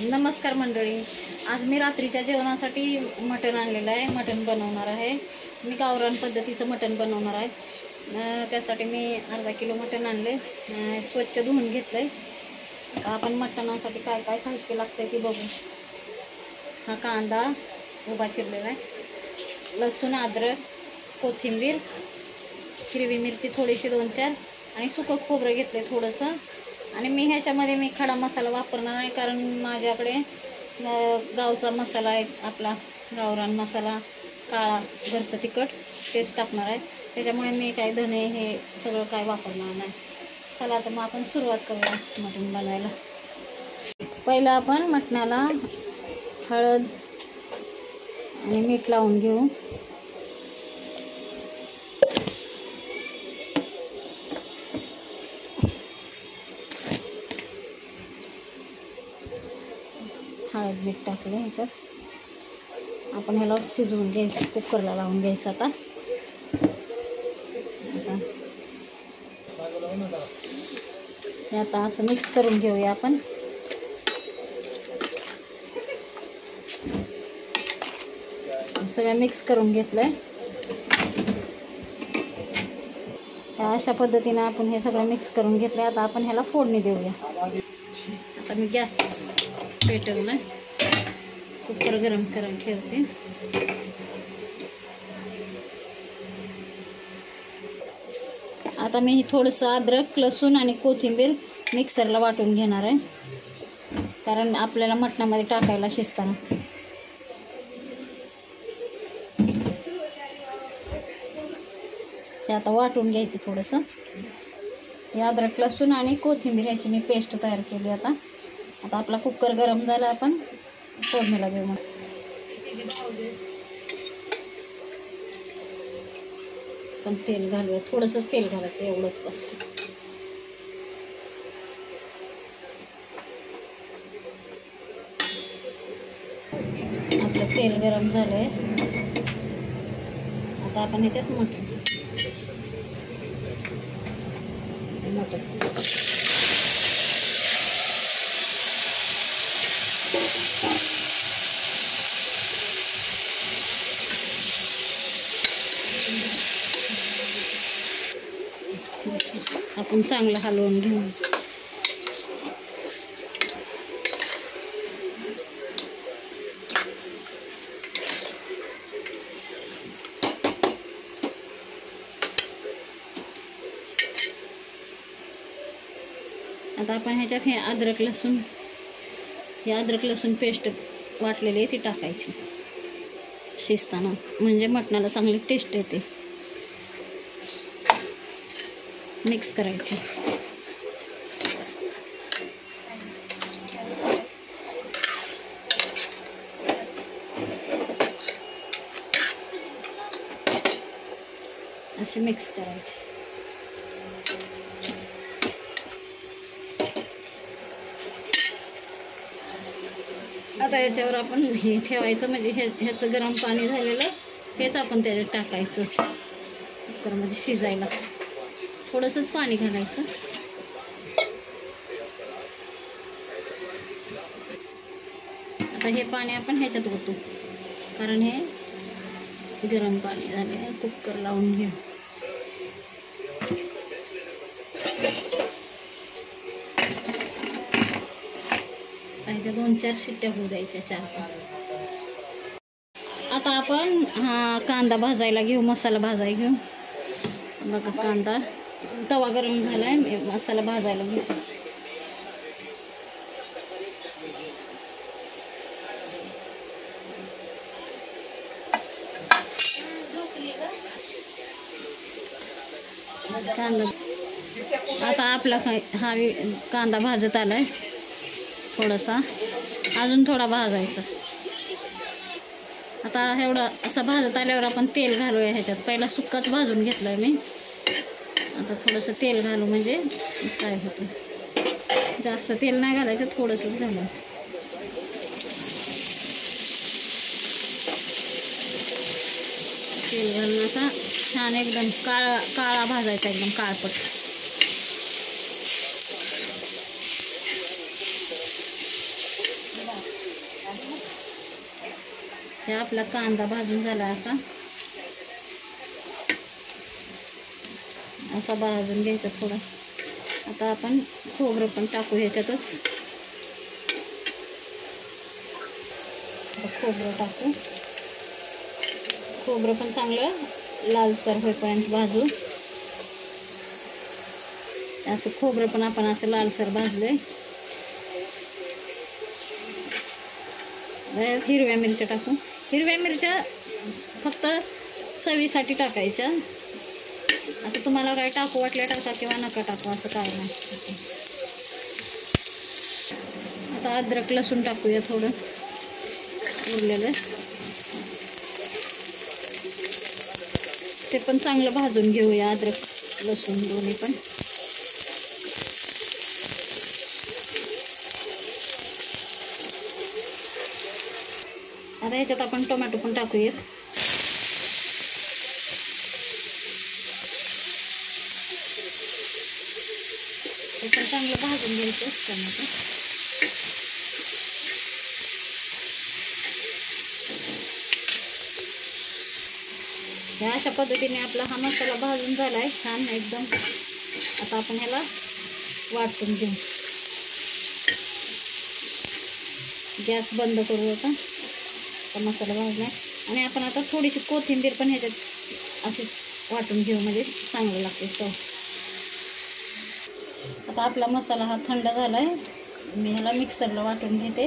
नमस्कार मंडळी, आज मी रात्रीच्या जेवणासाठी मटण आणलेलं आहे. मटण बनवणार आहे. मी गावरान पद्धतीचं मटण बनवणार आहे. त्यासाठी मी अर्धा किलो मटण आणले, स्वच्छ धुवून घेतलं आहे. आपण मटणासाठी काय काय साहित्य लागतं आहे ते बघू. हा कांदा उभा चिरलेला आहे, लसूण, अद्रक, कोथिंबीर, हिरवी मिरची थोडीशी 2-4 आणि सुकं खोबरं घेतलं आहे थोडंसं. आणि मी ह्याच्यामध्ये खडा मसाला वापरणार नाही, कारण माझ्याकडे गावचा मसाला आहे, आपला गावरान मसाला काळा घरचं तिखट तेच टाकणार आहे. त्याच्यामुळे मी काय धने हे सगळं काय वापरणार नाही. चला तर मग आपण सुरुवात करूया मटण बनवायला. पहिलं आपण मटणाला हळद आणि मीठ लावून घेऊ. हळद मीठ टाकलं ह्याच्यात. आपण ह्याला शिजवून घ्यायचं, कुकरला लावून घ्यायचं. आता असं मिक्स करून घेऊया आपण. सगळं मिक्स करून घेतलंय. अशा पद्धतीने आपण हे सगळं मिक्स करून घेतलं. आता आपण ह्याला फोडणी देऊया. आता मी गॅस पेटवलं, कुकर गरम करून ठेवते. आता मी थोडंसं अद्रक, लसूण आणि कोथिंबीर मिक्सरला वाटून घेणार आहे, कारण आपल्याला मटणामध्ये टाकायला शिजताना. ते आता वाटून घ्यायचं थोडंसं. हे अद्रक, लसूण आणि कोथिंबीर ह्याची मी पेस्ट तयार केली. आता आपला कुकर गरम झाला, आपण फोडणीला घेऊ. मग पण तेल घालूया, थोडंसंच तेल घालायचं, एवढंच बस. आपलं तेल गरम झालंय. आता आपण ह्याच्यात मटण आपण चांगलं हलवून घेऊ. आता आपण ह्याच्यात हे अद्रक लसूण पेस्ट वाटलेली आहे ती टाकायची शिजताना, म्हणजे मटणाला चांगली टेस्ट येते. मिक्स करायची. अशी मिक्स करायची. आता याच्यावर आपण हे ठेवायचं, म्हणजे ह्याचं गरम पाणी झालेलं हेच आपण त्याच्यात टाकायचं कुकरमध्ये शिजायला. थोडंसंच पाणी घालायचं. आता हे पाणी आपण ह्याच्यात ओतू, कारण हे गरम पाणी झाले. कुकर लावून घेऊ. ह्याच्या 2-4 शिट्ट्या होऊ द्यायच्या, 4-5. आता आपण हा कांदा भाजायला घेऊ, मसाला भाजायला घेऊ. बघा, कांदा तवा गरम झालाय, मसाला भाजायला घेऊ. कांदा आता आपला हा कांदा भाजत आलाय. थोडासा अजून थोडा भाजायचा. आता एवढा असा भाजत आल्यावर आपण तेल घालूया ह्याच्यात. पहिला सुक्काच भाजून घेतलाय मी. आता थोडंसं तेल घालू, म्हणजे काय होतं, जास्त तेल नाही घालायचं, थोडंसंच घालायचं. तेल घालून असा छान एकदम काळा भाजायचा, एकदम काळपट. हे आपला कांदा भाजून झाला असा भाजून घ्यायचा थोडा. आता आपण खोबरं पण टाकू ह्याच्यातच. खोबरं टाकू. खोबरं पण चांगलं लालसर होईपर्यंत भाजू. असं खोबरं पण आपण असं लालसर भाजलंय. हिरव्या मिरच्या टाकू. हिरव्या मिरच्या फक्त चवीसाठी टाकायच्या. असं तुम्हाला काय टाकू वाटल्या टाका किंवा नका टाकू, असं काय नाही. आता अद्रक लसूण टाकूया थोडं उरलेलं. ते पण चांगलं भाजून घेऊया, अद्रक लसूण दोन्ही पण. आता ह्याच्यात आपण टोमॅटो पण टाकूया. ते पण चांगलं भाजून घ्यायचं टोमॅटो. ह्या अशा पद्धतीने आपला हा मसाला भाजून झाला आहे छान एकदम. आता आपण ह्याला वाटून घेऊ. गॅस बंद करू. आता मसाला भाजला आणि आपण आता थोडीशी कोथिंबीर पण ह्याच्यात अशीच वाटून घेऊ, म्हणजे चांगलं लागते चव. आता आपला मसाला हा थंड झाला आहे. मी ह्याला मिक्सरला वाटून घेते.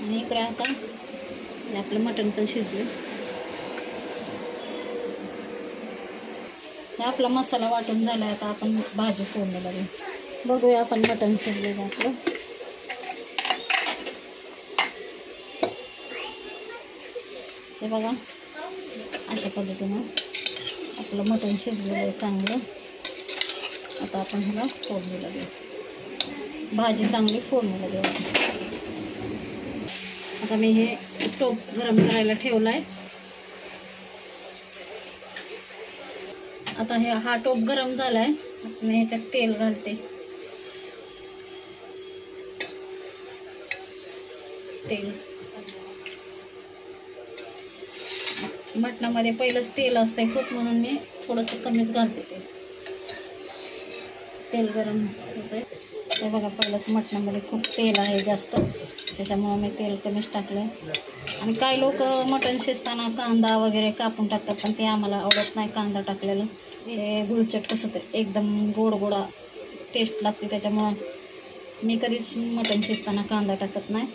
आणि इकडे आता आपलं मटण पण शिजलं. आपला मसाला वाटून झाला आहे. आता आपण भाजी फोडणी लागेल. बघूया आपण मटण शिजलेलं आपलं. हे बघा अशा पद्धतीनं आपलं मटण शिजलेलं आहे चांगलं. आता आपण ह्याला फोडणी लागेल. भाजी चांगली फोडणी लागेल. आता मी हे टोप गरम करायला ठेवला आहे. आता हा टोप गरम झाला आहे. मी ह्याच्यात तेल घालते. तेल मटणामध्ये पहिलंच तेल असतंय खूप, म्हणून मी थोडंसं कमीच घालते. तेल गरम होतंय. ते बघा पहिलंच मटणामध्ये खूप तेल आहे जास्त, त्याच्यामुळं मी तेल कमीच टाकलं आहे. आणि काही लोक मटण शिजताना कांदा वगैरे कापून टाकतात, पण ते आम्हाला आवडत नाही कांदा टाकलेलं. हे गुळचट कसं ते एकदम गोड गोडा टेस्ट लागते, त्याच्यामुळं मी कधीच मटण शिजताना कांदा टाकत नाही.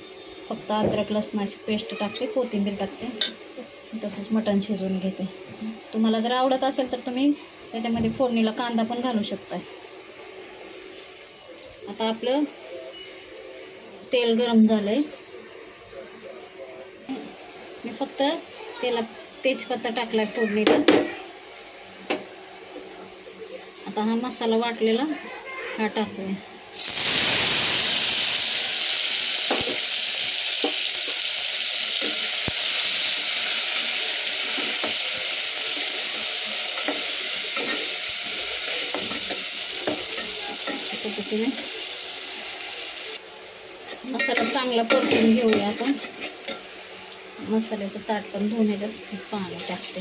फक्त अद्रक लसणाची पेस्ट टाकते, कोथिंबीर टाकते, तसंच मटण शिजवून घेते. तुम्हाला जर आवडत असेल तर तुम्ही त्याच्यामध्ये फोडणीला कांदा पण घालू शकता. आता आपलं तेल गरम झालंय. मी फक्त त्याला तेजपत्ता टाकलाय फोडणीला. आता हा मसाला वाटलेला हा टाकूया. मसाला चांगला परतून घेऊया आपण. मसाल्याचं ताट पण धुवून ह्याच्यात पाणी टाकते.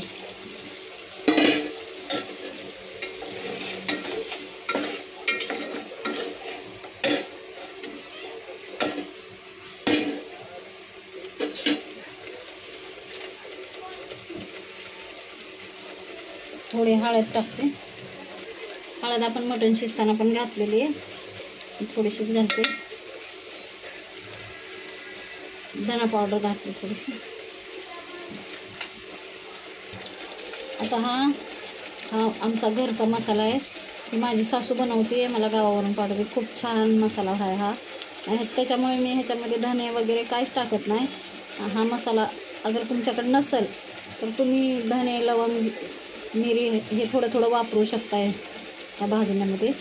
थोडी हळद टाकते. हळद आपण मटण शिजताना पण घातलेली आहे, थोडीशीच घालते. धना पावडर घातली थोडीशी. आता हा आमचा घरचा मसाला आहे. ही माझी सासू बनवते, मला गावावरून पाठवते. खूप छान मसाला आहे हा. त्याच्यामुळे मी ह्याच्यामध्ये धने वगैरे काहीच टाकत नाही. हा मसाला अगर तुमच्याकडे नसेल तर तुम्ही धने, लवंग, मिरी हे थोडं थोडं वापरू शकताय त्या भाजण्यामध्ये.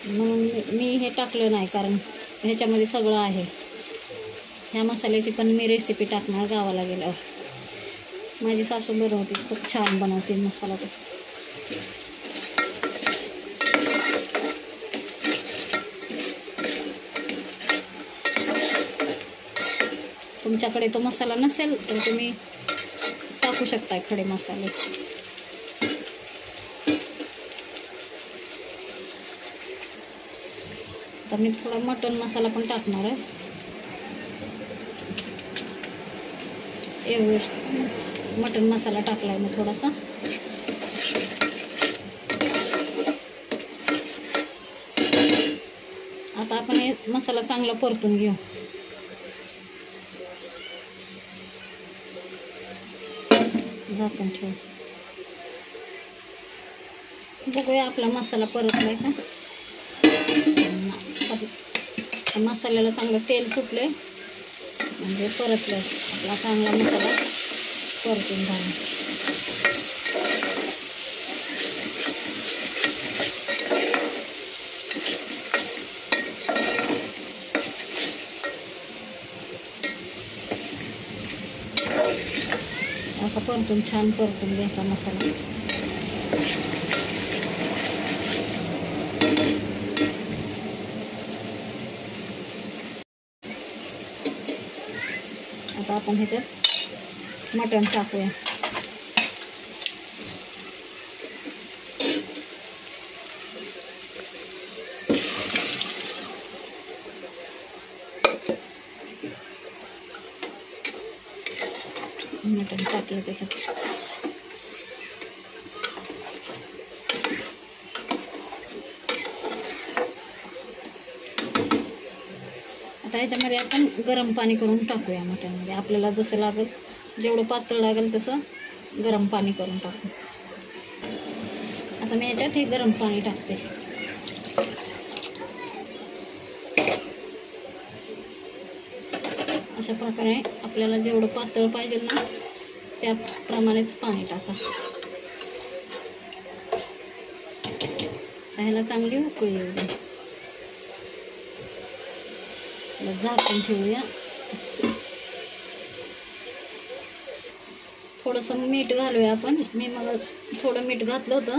म्हणून मी हे टाकलं नाही, कारण ह्याच्यामध्ये सगळं आहे. ह्या मसाल्याची पण मी रेसिपी टाकणार गावाला गेल्यावर. माझी सासू बनवते, खूप छान बनवते मसाला तो. तुमच्याकडे तो मसाला नसेल तर तुम्ही टाकू शकताय खडे मसाले. आता मी थोडा मटण मसाला पण टाकणार आहे. एव्हरेस्ट मटण मसाला टाकला आहे मी थोडासा. आता आपण हे मसाला चांगला परतून घेऊ. झाकण ठेवू. बघूया आपला मसाला परतलाय का. मसाल्याला चांगलं तेल सुटलंय म्हणजे परतलंय. आपला चांगला मसाला परतून झाला. असा परतून छान परतून घ्यायचा मसाला. आता आपण ह्याच्यात मटण टाकूया. मटण टाकलं त्याच्यात. आता ह्याच्यामध्ये आपण गरम पाणी करून टाकूया मटणमध्ये. आपल्याला जसं लागेल, जेवढं पातळ लागेल तसं गरम पाणी करून टाकू. आता मी ह्याच्यात हे गरम पाणी टाकते. अशा प्रकारे आपल्याला जेवढं पातळ पाहिजे ना त्याप्रमाणेच पाणी टाका. ह्याला चांगली उकळी येऊ दे. झाकण ठेवूया. थोडंसं मीठ घालूया आपण. मी मग थोडं मीठ घातलं होतं,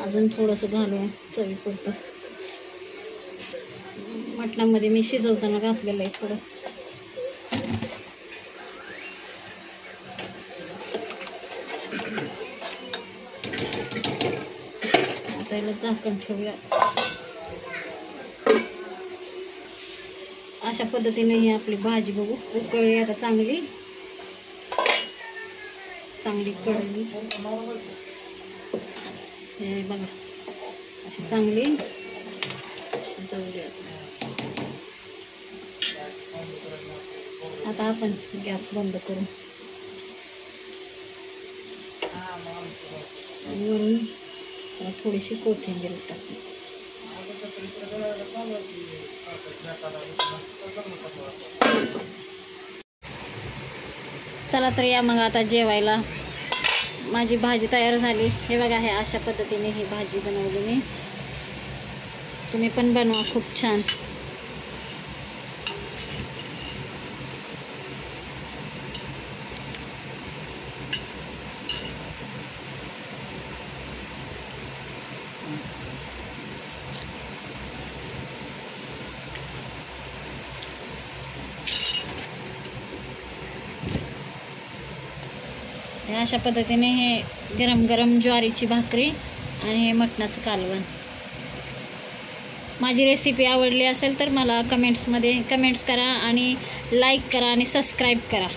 अजून थोडंसं घालूया चवीपुरतं. मटणामध्ये मी शिजवताना घातलेलं आहे थोडं. आता याला झाकण ठेवूया. अशा पद्धतीने ही आपली भाजी बघू उकळली. आता चांगली कढई हे बघा अशी चांगली शिजवली. आता आपण गॅस बंद करू. वरून थोडीशी कोथिंबीर टाकू. चला तर या मग आता जेवायला. माझी भाजी तयार झाली. हे बघा, हे अशा पद्धतीने ही भाजी बनवली मी. तुम्ही पण बनवा, खूप छान. अशा पद्धतीने हे गरम गरम ज्वारीची भाकरी आणि हे मटणाचं कालवण. माझी रेसिपी आवडली असेल तर मला कमेंट्स करा आणि लाईक करा आणि सबस्क्राईब करा.